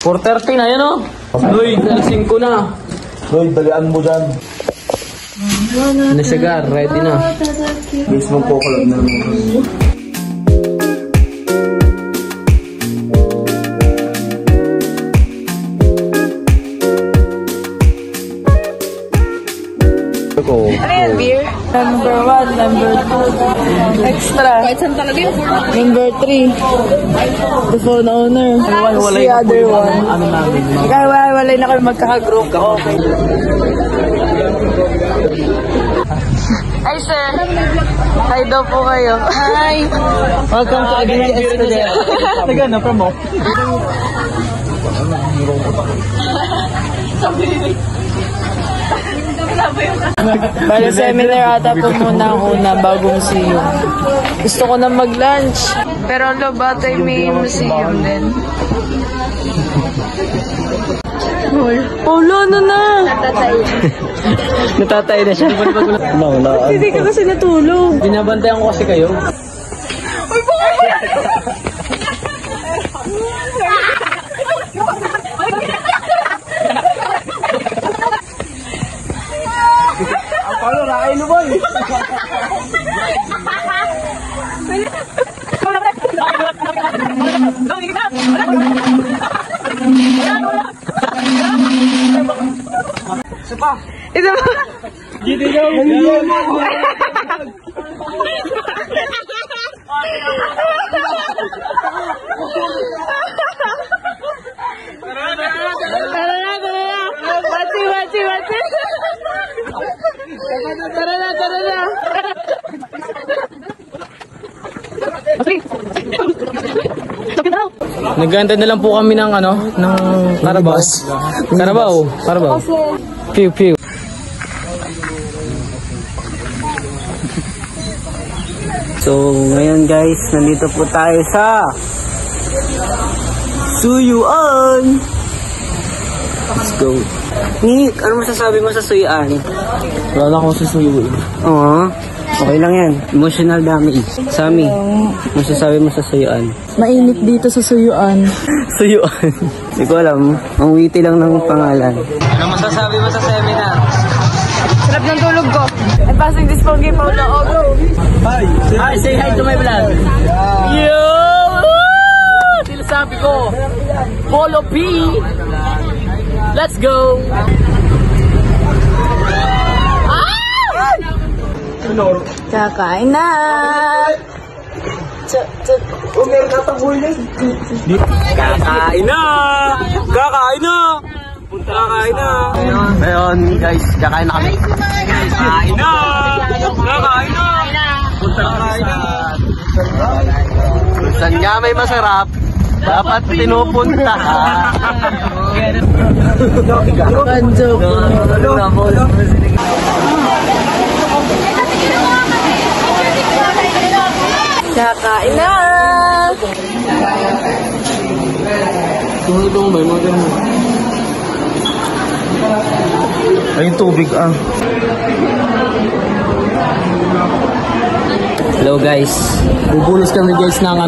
4:30 na yan, oh. Uy, 5 na. Uy, dalian mo dyan. Nasigar, ready na. Guys, magkukulab na naman. Ano yan, beer? Number 1, number 2. Extra. Kahit saan talaga yun? Number 3. The phone owner. The other one. Ano namin? Kaya walay na kayo magkaka-group. Okay. Hi, sir. Hi daw po kayo. Hi. Welcome to ABS today. Taga na, promo. Bale, seminar ata po muna ang una bago museum. Gusto ko na mag-lunch. Pero ang Lobatay may museum din. Ulo, ano na? Natatay na siya. Hindi ka kasi natulog. Binabantayan ko kasi kayo. Uy, bakit mo yan? Paano na kayo naman? Ito ba? Tara na. Bati. Tara na. Naganda na lang po kami ng ng Carabao. Pew. So, ngayon guys, nandito po tayo sa Suyuan. Let's go. Nick, ano masasabi mo sa Suyuan? Wala akong susuyuin. Oo, okay lang yan. Emotional damage. Sami, masasabi mo sa Suyuan? Mainit dito sa Suyuan. Suyuan. Hindi ko alam. Ang witty lang ng pangalan. Ano masasabi mo sa seminar? Sarap ng tulog ko. I'm passing this phone kay Paula. Oh, go. Hi, say hi to my vlog. Yo! Sinasabi ko, Polo P. Let's go! Kakain na! Kakain na! Ngayon guys, kakain na kami. Kakain na! Saan nga may masarap, dapat pinupunta. Banjo. Kakain na! Ito may mga ganun. Ay, yung tubig Hello guys. Bubulos kami guys ng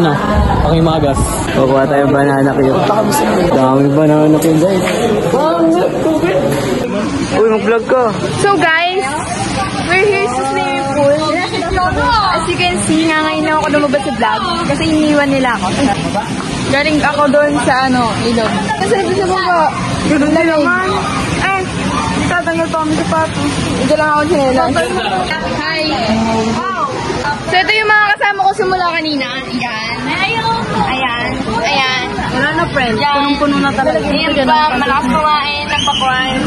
aking magas. Kukuha tayo banana cue. Daming banana cue guys. Uy, mag-vlog ka. So guys, we're here sa swimming pool. As you can see, nga ngayon na ako lumabas sa vlog kasi iniwan nila ako. Galing ako doon sa ilog. Kasi sa baba, lalangan. Ay, tatanggal pa kami sa pato. Ito lang ako sinelas. Hi! So ito yung mga kasama ko simula kanina. Ayan. Wala na friends. Punong-puno na talaga. Ayan pa, malakas kumain, nagpakuan.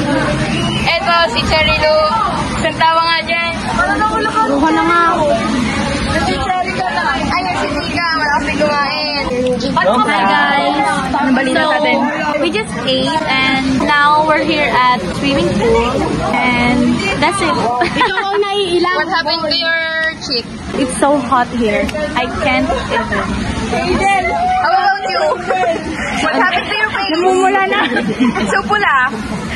Ito, si Cherry Lou. Isang tawa nga dyan. Ruha na nga ako. Si Cherry Lou na. Ayan, si Nika. Malakas din kumain. Hi guys. Anong balita natin? We just ate and now we're here at swimming pool and that's it. What happened to your cheek? It's so hot here. I can't even. How about you? What happened to your face? Namumula na. It's so pula.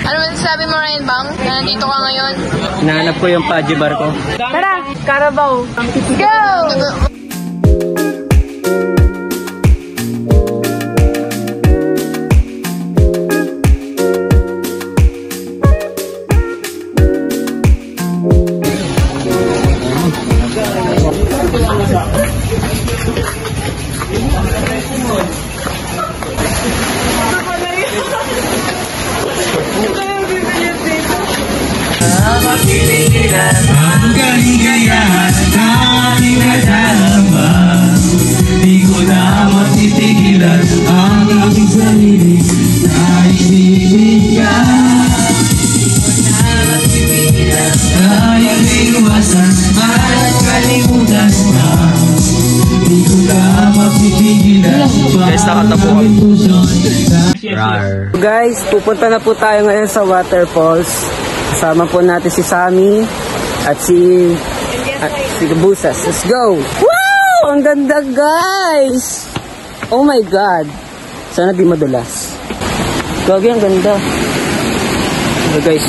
Ano masasabi mo, Ryan Bang? Na nandito ka ngayon? Hinahanap ko yung Paji bar ko. Tara, Carabao. Go! mapipigilan ang kaligayahan na aking nadarama. Di ko na mapipigilan ang aking sarili na ibibigyan. Kaya iwasan at kalimutan na. Di ko na mapipigilan. Guys, nakatabuhan. Guys, pupunta na po tayo ngayon sa waterfalls. Kasama po natin si Sammy at si Busas. Let's go! Wow! Ang ganda, guys! Oh my God! Sana di madulas. Gagi, ang ganda. So guys,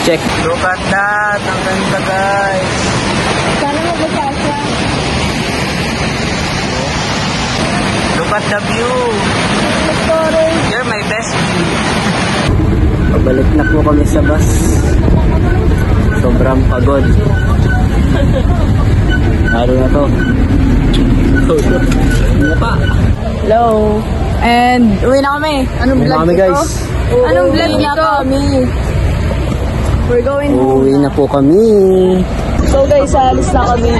check. Look at that! Ang ganda, guys! Sana magbasasa. Look at the view! You're my best view. Pabalik na po kami sa bus. Sobrang pagod. Lalo na to. Hello. And uwi na kami. Anong vlog kami, ito? guys. Anong vlog ito? We're going home. Uwi na po kami. So guys, alis na kami.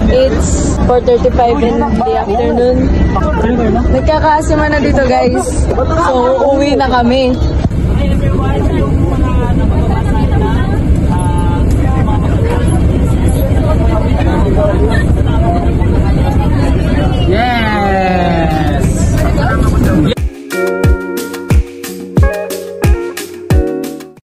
It's 4:35 in the afternoon. Nagkakasima na dito, guys. So, uwi na kami.